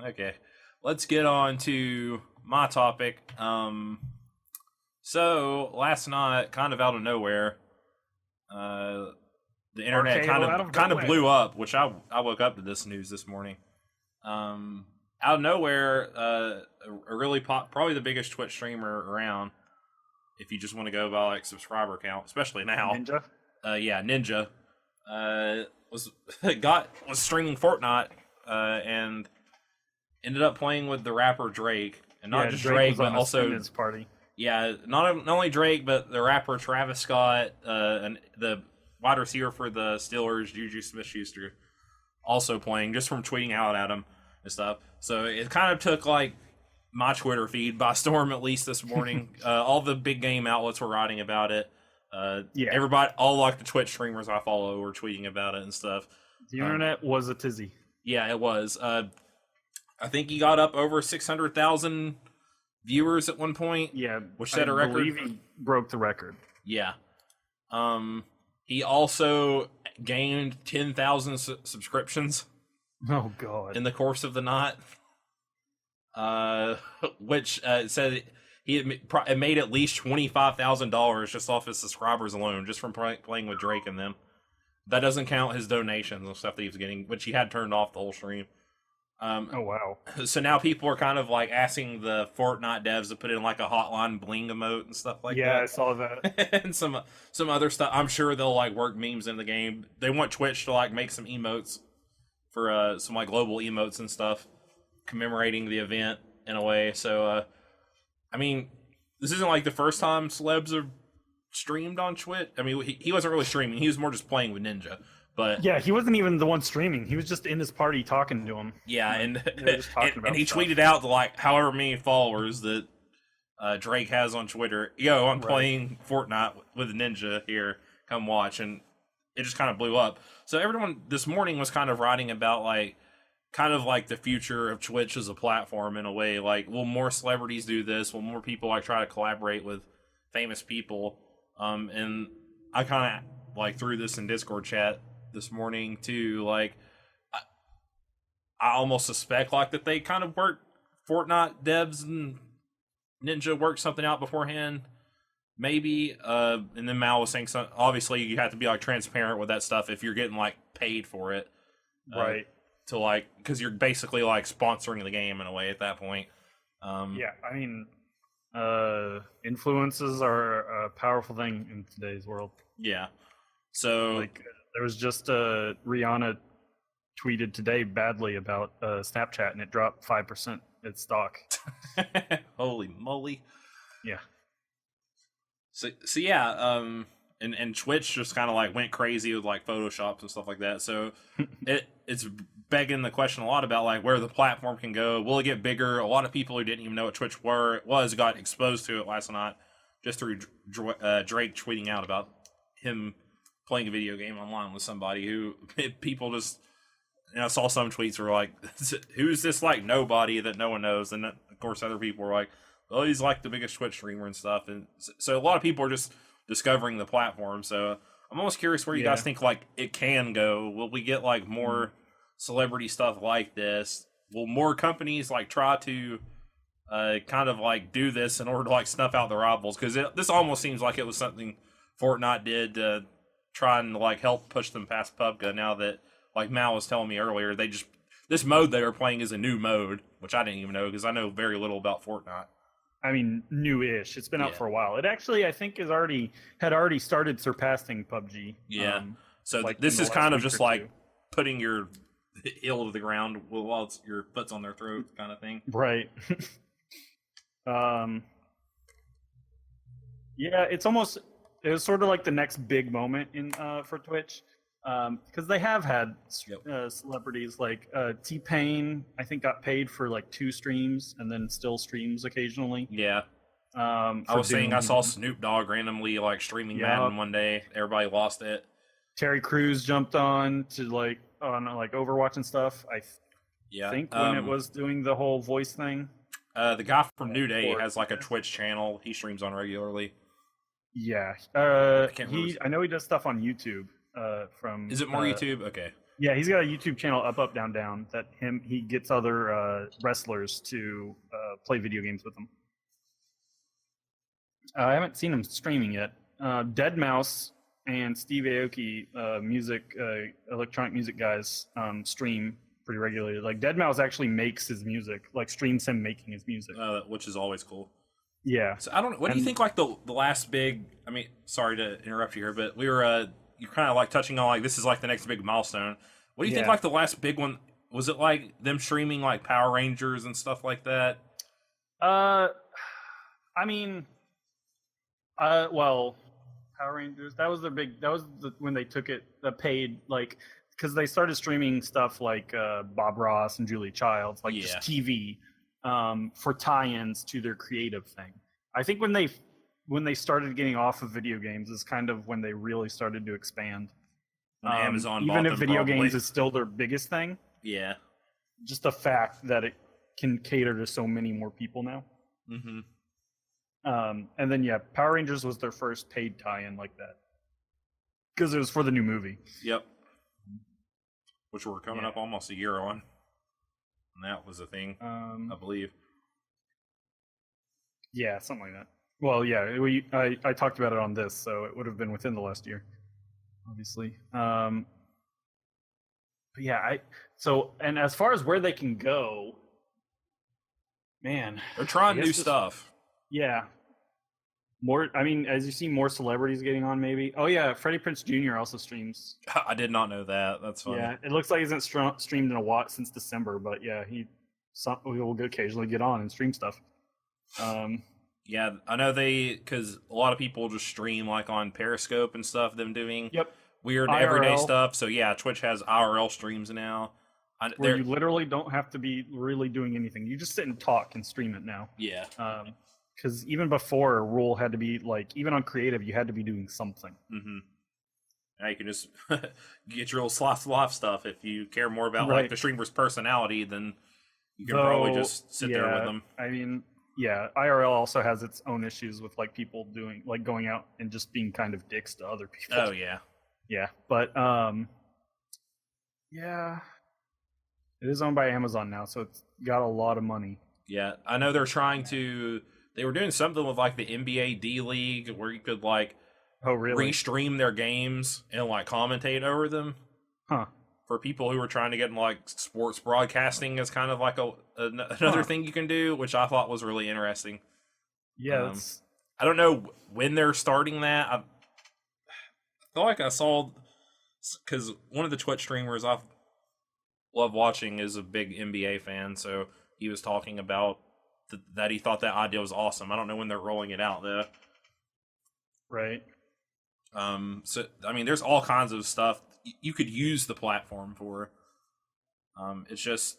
Okay. Let's get on to my topic. So last night, kind of out of nowhere, the internet kind of blew up, which I woke up to this news this morning. Out of nowhere, a really probably the biggest Twitch streamer around, if you just want to go by like subscriber count, especially now. Ninja. Ninja. Was streaming Fortnite, and ended up playing with the rapper Drake, and not just Drake, but also his party. Yeah, not only Drake, but the rapper Travis Scott, and the wide receiver for the Steelers, Juju Smith-Schuster, also playing, just from tweeting out at him and stuff. So it kind of took like my Twitter feed by storm, at least this morning. All the big game outlets were writing about it. Everybody, all like the Twitch streamers I follow, were tweeting about it and stuff. The internet was a tizzy. Yeah, it was. I think he got up over 600,000 viewers at one point. Yeah, which set a record. I believe he broke the record. Yeah. He also gained 10,000 subscriptions. Oh God! In the course of the night, which said he had made at least $25,000 just off his subscribers alone, just from playing with Drake and them. That doesn't count his donations and stuff that he was getting, which he had turned off the whole stream. Oh wow! So now people are kind of like asking the Fortnite devs to put in like a hotline bling emote and stuff like that. Yeah, I saw that. And some other stuff. I'm sure they'll like work memes in the game. They want Twitch to like make some emotes for some like global emotes and stuff, commemorating the event in a way. So, I mean, this isn't like the first time celebs have streamed on Twitch. I mean, he wasn't really streaming. He was more just playing with Ninja. But yeah, he wasn't even the one streaming. He was just in his party talking to him. Yeah, and he tweeted out the, like however many followers that Drake has on Twitter. Yo, I'm playing Fortnite with Ninja here. Come watch, and it just kind of blew up. So everyone this morning was kind of writing about like kind of like the future of Twitch as a platform in a way. Like, will more celebrities do this? Will more people like try to collaborate with famous people? And I kind of like threw this in Discord chat this morning too. Like, I almost suspect like that they kind of work Fortnite devs and Ninja worked something out beforehand, maybe. And then Mal was saying something. Obviously, you have to be like transparent with that stuff if you're getting like paid for it, right? To like, because you're basically like sponsoring the game in a way at that point. Yeah, I mean, influences are a powerful thing in today's world. Yeah, so like there was just Rihanna tweeted today badly about Snapchat, and it dropped 5% its stock. Holy moly! Yeah. So yeah, and Twitch just kind of like went crazy with like Photoshops and stuff like that. So it's begging the question a lot about like where the platform can go. Will it get bigger? A lot of people who didn't even know what Twitch was got exposed to it last night just through Drake tweeting out about him playing a video game online with somebody who people just. And I saw some tweets were like, "Who's this like nobody that no one knows?" And of course, other people were like, "Oh, he's like the biggest Twitch streamer and stuff." And so a lot of people are just discovering the platform. So I'm almost curious where you guys think like it can go. Will we get like more celebrity stuff like this? Will more companies like try to kind of like do this in order to like snuff out the rivals? Because this almost seems like it was something Fortnite did to try and like help push them past PUBG. Now that like Mal was telling me earlier, this mode they were playing is a new mode, which I didn't even know because I know very little about Fortnite. I mean, new-ish. It's been out for a while. It actually, I think, had already started surpassing PUBG. Yeah. So like this is kind of just like putting your heel to the ground while your foot's on their throat, kind of thing. Right. Yeah, it was sort of like the next big moment for Twitch. Because they have had celebrities like T-Pain, I think, got paid for like 2 streams and then still streams occasionally. Yeah. I was saying I saw Snoop Dogg randomly like streaming Madden one day. Everybody lost it. Terry Crews jumped on to like Overwatch and stuff. I think when it was doing the whole voice thing. The guy from New Day has like a Twitch channel. He streams on regularly. Yeah. I know he does stuff on YouTube. Is it more YouTube? Okay. Yeah, he's got a YouTube channel, Up Up Down Down, that he gets other wrestlers to play video games with him. I haven't seen him streaming yet. Deadmau5 and Steve Aoki, electronic music guys, stream pretty regularly. Like Deadmau5 actually makes his music, like streams him making his music, which is always cool. Yeah. So I don't know. What do you think? Like the last big. I mean, sorry to interrupt you here, but we were you're kind of like touching on like this is like the next big milestone. What do you think? Like the last big one, was it like them streaming like Power Rangers and stuff like that? I mean, well, Power Rangers. That was when they took it the paid, like, because they started streaming stuff like Bob Ross and Julia Childs, like just TV, for tie-ins to their creative thing. I think when they started getting off of video games is kind of when they really started to expand. Amazon, even if video games is still their biggest thing. Yeah. Just the fact that it can cater to so many more people now. Mm-hmm. And then Power Rangers was their first paid tie-in like that, because it was for the new movie. Yep. Which we're coming up almost a year on. And that was a thing, I believe. Yeah, something like that. Well, yeah, I talked about it on this, so it would have been within the last year, obviously. But yeah, and as far as where they can go, man, they're trying new stuff. Yeah. More, I mean, as you see more celebrities getting on, maybe. Oh yeah, Freddie Prinze Jr. also streams. I did not know that. That's funny. Yeah, it looks like he hasn't streamed in a while since December, but yeah, he will occasionally get on and stream stuff. Yeah, I know because a lot of people just stream like on Periscope and stuff. Them doing weird IRL. Everyday stuff. So yeah, Twitch has IRL streams now. Where you literally don't have to be really doing anything. You just sit and talk and stream it now. Yeah. Because even before, a rule had to be like, even on creative, you had to be doing something. Mm-hmm. Now you can just get your little sloth stuff. If you care more about like the streamer's personality, then you can probably just sit there with them. I mean, yeah, IRL also has its own issues with like people doing like going out and just being kind of dicks to other people. Oh yeah, yeah, but yeah, it is owned by Amazon now, so it's got a lot of money. Yeah, I know they're trying to. They were doing something with like the NBA D League where you could like restream their games and like commentate over them. Huh. For people who were trying to get in like sports broadcasting as kind of like another thing you can do, which I thought was really interesting. Yeah. I don't know when they're starting that. I feel like I saw, because one of the Twitch streamers I love watching is a big NBA fan, so he was talking about that he thought that idea was awesome. I don't know when they're rolling it out though. Right. So I mean, there's all kinds of stuff you could use the platform for. It's just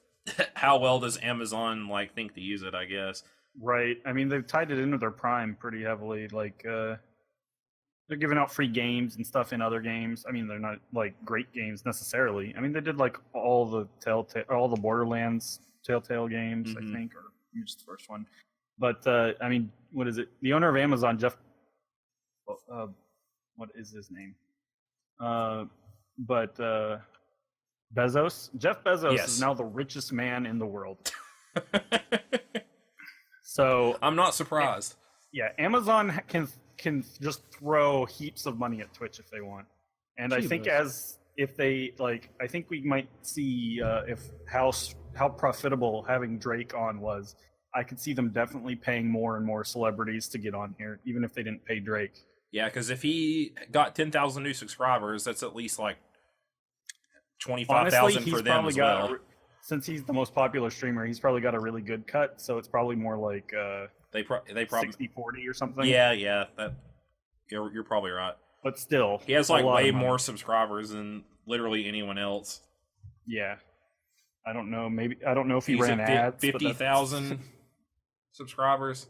how well does Amazon like think to use it, I guess. Right. I mean, they've tied it into their Prime pretty heavily. Like, they're giving out free games and stuff in other games. I mean, they're not like great games necessarily. I mean, they did like all the Borderlands Telltale games, I think, or just the first one. But I mean, what is it? The owner of Amazon, Jeff. What is his name? Bezos. Jeff Bezos is now the richest man in the world. So I'm not surprised. Yeah, Amazon can just throw heaps of money at Twitch if they want, and Jesus. I think if they like, I think we might see how profitable having Drake on was. I could see them definitely paying more and more celebrities to get on here, even if they didn't pay Drake. Yeah, because if he got 10,000 new subscribers, that's at least like 25,000 for them as well. Since he's the most popular streamer, he's probably got a really good cut, so it's probably more like they probably 60-40 or something. Yeah, that you're probably right. But still, he has like way more subscribers than literally anyone else. Yeah, I don't know. Maybe I don't know if he ran ads. 50,000 subscribers.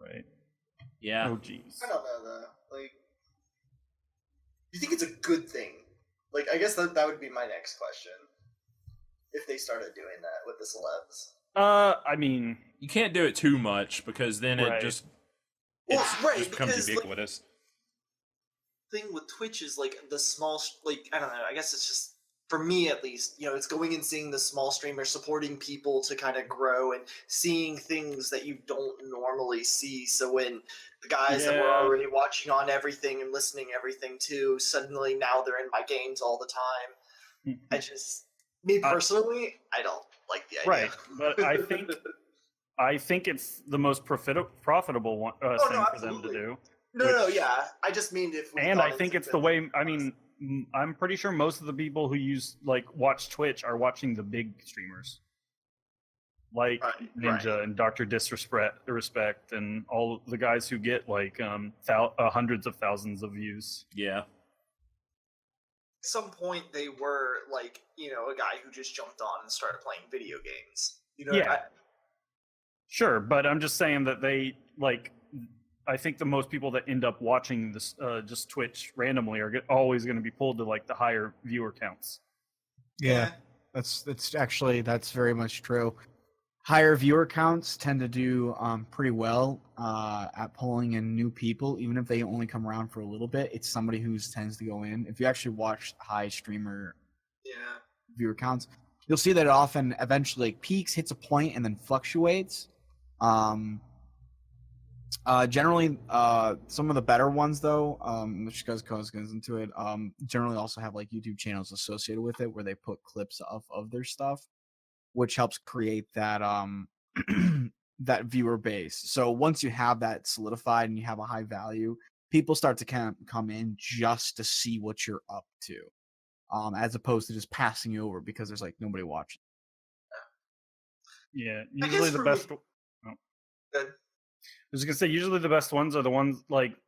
Right. Yeah. Oh jeez. I don't know though. Like, do you think it's a good thing? Like, I guess that would be my next question. If they started doing that with the celebs. I mean, you can't do it too much because then it just becomes ubiquitous. Like, thing with Twitch is like the small, like, I don't know. I guess it's just for me at least, it's going and seeing the small streamers, supporting people to kind of grow and seeing things that you don't normally see. So when the guys that were already watching on everything and listening everything too, suddenly now they're in my games all the time. Me personally, I don't like the idea. Right, but I think it's the most profitable one, thing for them to do. Yeah. I just mean if we and I think it's the way. I mean, I'm pretty sure most of the people who watch Twitch are watching the big streamers, like Ninja and Dr. Disrespect and all the guys who get hundreds of thousands of views. Yeah. At some point, they were a guy who just jumped on and started playing video games. Sure, but I'm just saying that they I think the most people that end up watching this just Twitch randomly are always going to be pulled to the higher viewer counts. Yeah, that's very much true. Higher viewer counts tend to do pretty well at pulling in new people, even if they only come around for a little bit. It's somebody who tends to go in. If you actually watch high streamer viewer counts, you'll see that it often eventually peaks, hits a point, and then fluctuates. Generally, some of the better ones, though, which goes into it, generally also have YouTube channels associated with it where they put clips of their stuff, which helps create that that viewer base. So once you have that solidified and you have a high value, people start to kind of come in just to see what you're up to, as opposed to just passing you over because there's nobody watching. Yeah, usually the best. I was gonna say usually the best ones are the ones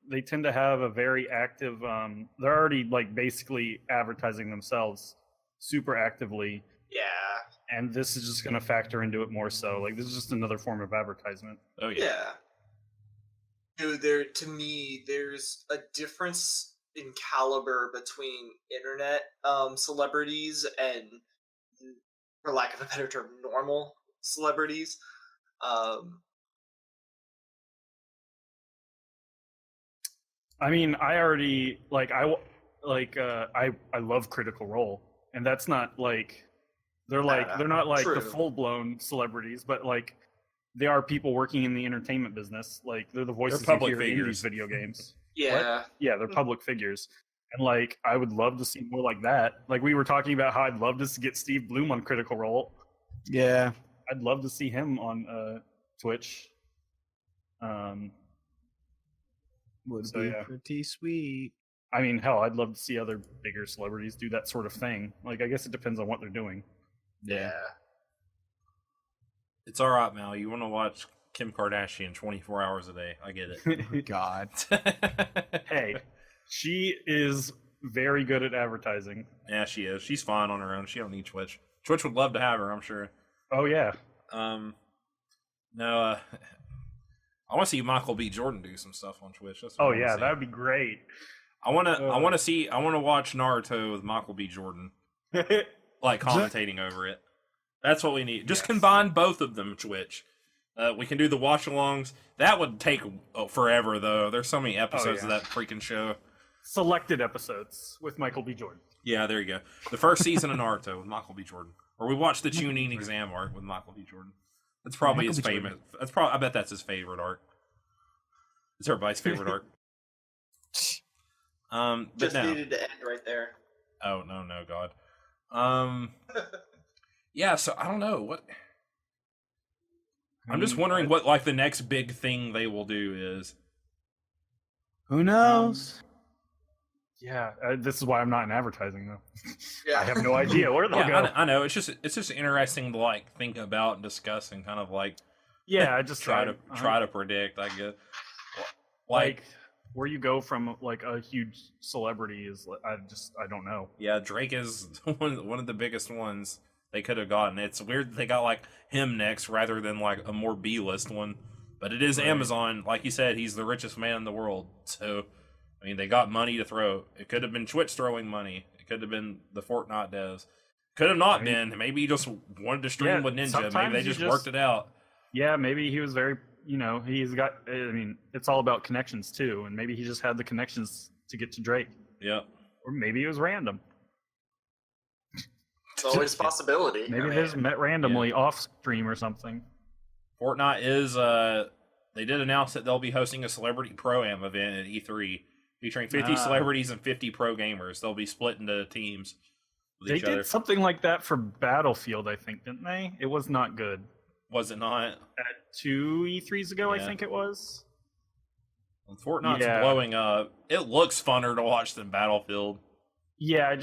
they tend to have a very active. They're already basically advertising themselves super actively. Yeah. And this is just gonna factor into it more so. This is just another form of advertisement. Oh yeah. To me, there's a difference in caliber between internet celebrities and, for lack of a better term, normal celebrities. I mean, I already I love Critical Role, and that's not they're not true. the full blown celebrities, but they are people working in the entertainment business. They're the voices public you hear in figures. these video games. Yeah. Yeah, they're public figures, and I would love to see more like that. We were talking about how I'd love to get Steve Bloom on Critical Role. Yeah, I'd love to see him on Twitch. Would be pretty sweet. I mean, hell, I'd love to see other bigger celebrities do that sort of thing. I guess it depends on what they're doing. Yeah. It's all right, Mal. You want to watch Kim Kardashian 24 hours a day. I get it. God. Hey, she is very good at advertising. Yeah, she is. She's fine on her own. She don't need Twitch. Twitch would love to have her, I'm sure. Oh, yeah. No, I want to see Michael B. Jordan do some stuff on Twitch. That's what oh yeah, that would be great. I want to watch Naruto with Michael B. Jordan, commentating over it. That's what we need. Just combine both of them, Twitch. We can do the watch-alongs. That would take forever, though. There's so many episodes of that freaking show. Selected episodes with Michael B. Jordan. Yeah, there you go. The first season of Naruto with Michael B. Jordan, or we watched the Chunin exam arc with Michael B. Jordan. That's probably his famous. I bet that's his favorite arc. It's everybody's favorite arc. But just no. needed to end right there. Oh no, God. Yeah. So I don't know what. I'm just wondering what the next big thing they will do is. Who knows? Yeah, this is why I'm not in advertising though. Yeah. I have no idea where they'll go. I know. It's just interesting to think about and discuss and kind of yeah, I just try to predict. I guess where you go from a huge celebrity is I don't know. Yeah, Drake is one of the biggest ones they could have gotten. It's weird that they got him next rather than a more B-list one. But it is right. Amazon, like you said, he's the richest man in the world. So I mean, they got money to throw. It could have been Twitch throwing money. It could have been the Fortnite devs. Could have not been. Maybe he just wanted to stream with Ninja. Maybe they just worked it out. Yeah, maybe he was very, he's got, it's all about connections too. And maybe he just had the connections to get to Drake. Yep. Or maybe it was random. It's always a possibility. Maybe I mean, they just met randomly off stream or something. Fortnite is they did announce that they'll be hosting a celebrity pro-am event at E3 featuring 50 celebrities and 50 pro gamers. They'll be split into teams with They each did other. something like that for Battlefield, I think, didn't they? It was not good. Was it not? At 2 E3s ago, Yeah. I think it was. Well, Fortnite's Yeah. blowing up. It looks funner to watch than Battlefield. Yeah,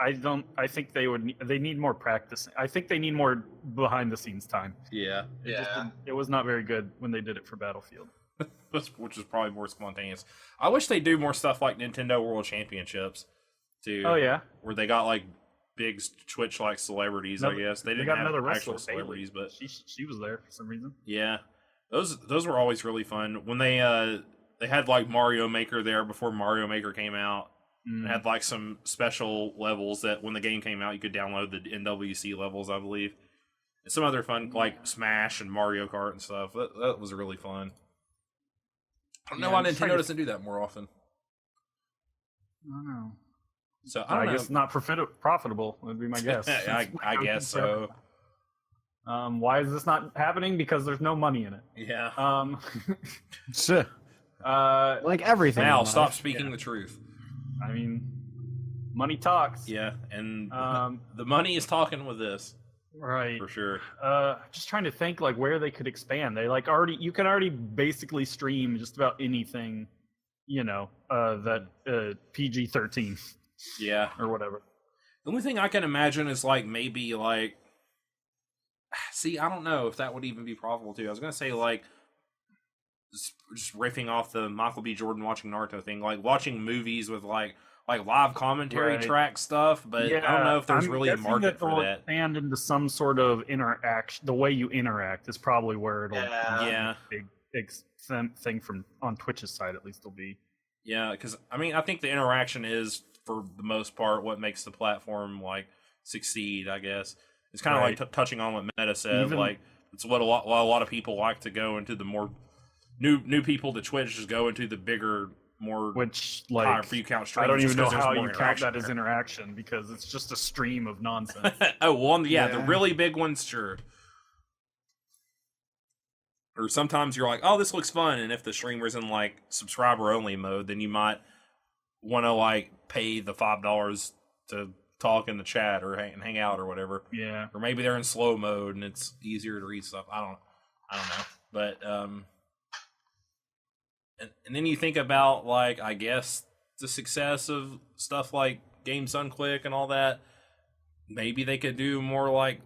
I think they need more practice. I think they need more behind the scenes time. Yeah. It was not very good when they did it for Battlefield. Which is probably more spontaneous. I wish they do more stuff like Nintendo World Championships too. Oh yeah, Where they got like big Twitch like celebrities, I guess. They didn't got have another actual wrestler, celebrities, but she was there for some reason. yeah. Those were always really fun. When they had like Mario Maker there before Mario Maker came out. It had like some special levels that when the game came out you could download the NWC levels, I believe. And some other fun like Smash and Mario Kart and stuff. That was really fun. I don't know why Nintendo doesn't do that more often. I don't know. So I guess not profitable would be my guess. I guess so. Why is this not happening? Because there's no money in it. Yeah. Like everything. Now in stop life. speaking the truth. I mean, money talks. Yeah, and the money is talking with this Right. for sure. Just trying to think like where they could expand. They like you can already basically stream just about anything, that PG-13 Yeah. or whatever. The only thing I can imagine is like maybe like, see, I don't know if that would even be profitable too. I was gonna say like, just riffing off the Michael B. Jordan watching Naruto thing, like watching movies with like live commentary track stuff, but I don't know if there's really a market for that. And into some sort of interaction, the way you interact is probably where it'll big thing from on Twitch's side at least will be. Yeah, because I mean I think the interaction is for the most part what makes the platform like succeed. I guess it's kind of like touching on what Meta said. Like it's what a lot of people like to go into the more new people to Twitch just go into the bigger, more higher view count streams. I don't even know how you count that as interaction because it's just a stream of nonsense. The really big ones, sure. Or sometimes you're like, oh, this looks fun, and if the streamer's in like subscriber only mode, then you might want to like pay the $5 to talk in the chat or hang out or whatever. Yeah. Or maybe they're in slow mode and it's easier to read stuff. I don't know, but And then you think about, like, I guess, the success of stuff like Games Unclick and all that. Maybe they could do more, like,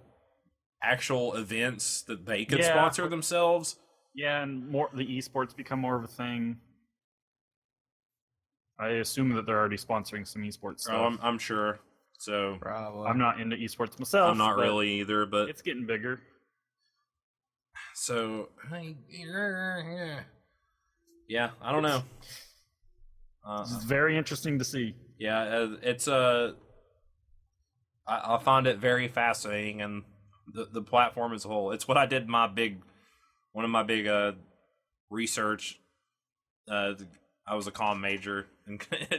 actual events that they could sponsor themselves. Yeah, and the esports become more of a thing. I assume that they're already sponsoring some esports stuff. Oh, I'm sure. So Probably. I'm not into esports myself. I'm not really either, but it's getting bigger. So, yeah, I don't know. It's very interesting to see. Yeah, it's I find it very fascinating, and the platform as a whole. It's what I did one of my big research. I was a comm major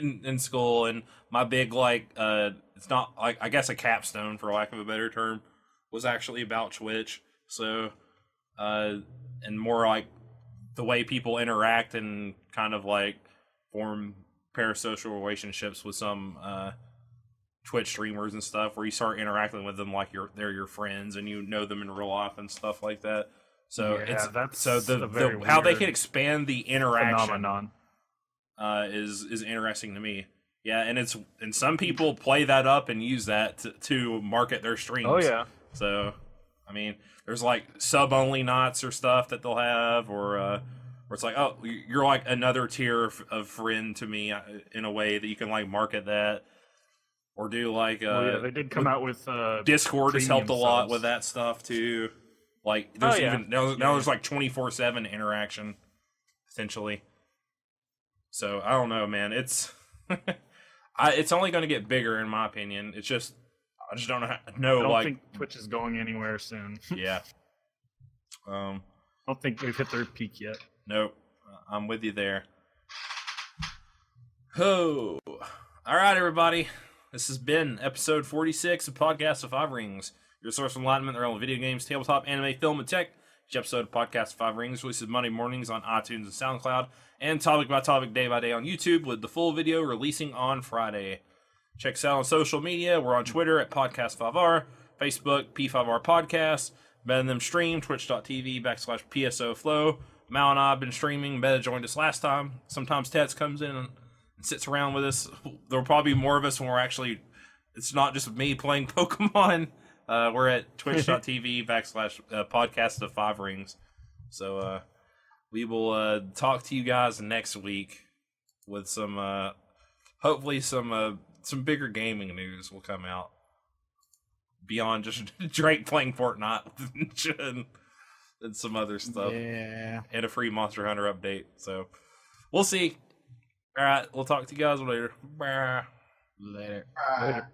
in school, and my big it's not like I guess a capstone for lack of a better term was actually about Twitch. So, and more like the way people interact and kind of like form parasocial relationships with some Twitch streamers and stuff, where you start interacting with them like they're your friends and you know them in real life and stuff like that. So how they can expand the interaction phenomenon is interesting to me. Yeah, and some people play that up and use that to market their streams. Oh yeah. So I mean, there's like sub-only knots or stuff that they'll have, or where it's like, oh, you're like another tier of friend to me in a way that you can like market that, or do like. They did come out with Discord has helped a lot with that stuff too. Like there's now there's like 24/7 interaction, essentially. So I don't know, man. It's it's only going to get bigger in my opinion. It's just. I just don't know. I don't think Twitch is going anywhere soon. Yeah. I don't think they've hit their peak yet. Nope. I'm with you there. Oh. All right, everybody. This has been episode 46 of Podcast of Five Rings, your source of enlightenment around video games, tabletop, anime, film, and tech. Each episode of Podcast of Five Rings releases Monday mornings on iTunes and SoundCloud, and topic by topic, day by day on YouTube, with the full video releasing on Friday. Check us out on social media. We're on Twitter at Podcast5R, Facebook, P5R Podcast, Meta and them stream, twitch.tv/PSOFlow. Mal and I have been streaming. Meta joined us last time. Sometimes Tets comes in and sits around with us. There'll probably be more of us when we're actually, it's not just me playing Pokemon. We're at twitch.tv/podcast of Five Rings. So we will talk to you guys next week with some, hopefully some bigger gaming news will come out beyond just Drake playing Fortnite and some other stuff. Yeah. And a free Monster Hunter update. So we'll see. All right, we'll talk to you guys later. Bye. Later. Later.